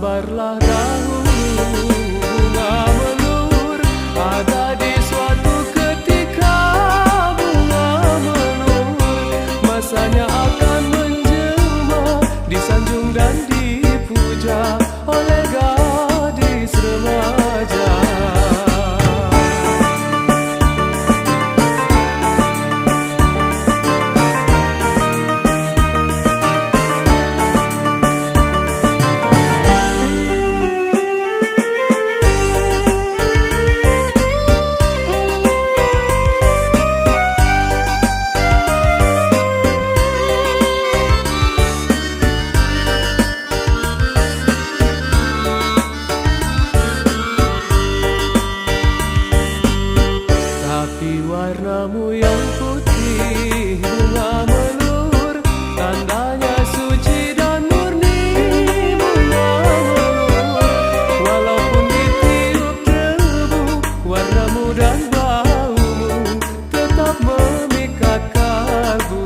sabarlah dahulu, bunga melur ada di suatu ketika. Bunga melur masanya akan menjelma, disanjung dan dipuja oleh gadis remaja. Tapi warnamu yang putih, bunga melur, tandanya suci dan murni. Bunga melur, walaupun ditiup debu, warnamu dan baumu tetap memikat kalbu.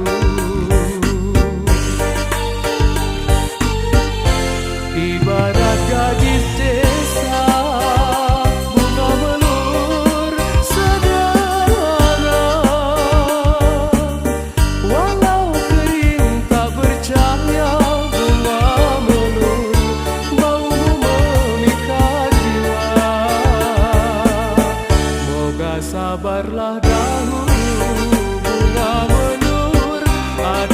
Ibarat gadis desa, bunga melur sederhana. Walau kering tak bercahaya, bunga melur baumu memikat jiwa. Moga sabarlah dahulu, bunga melur ada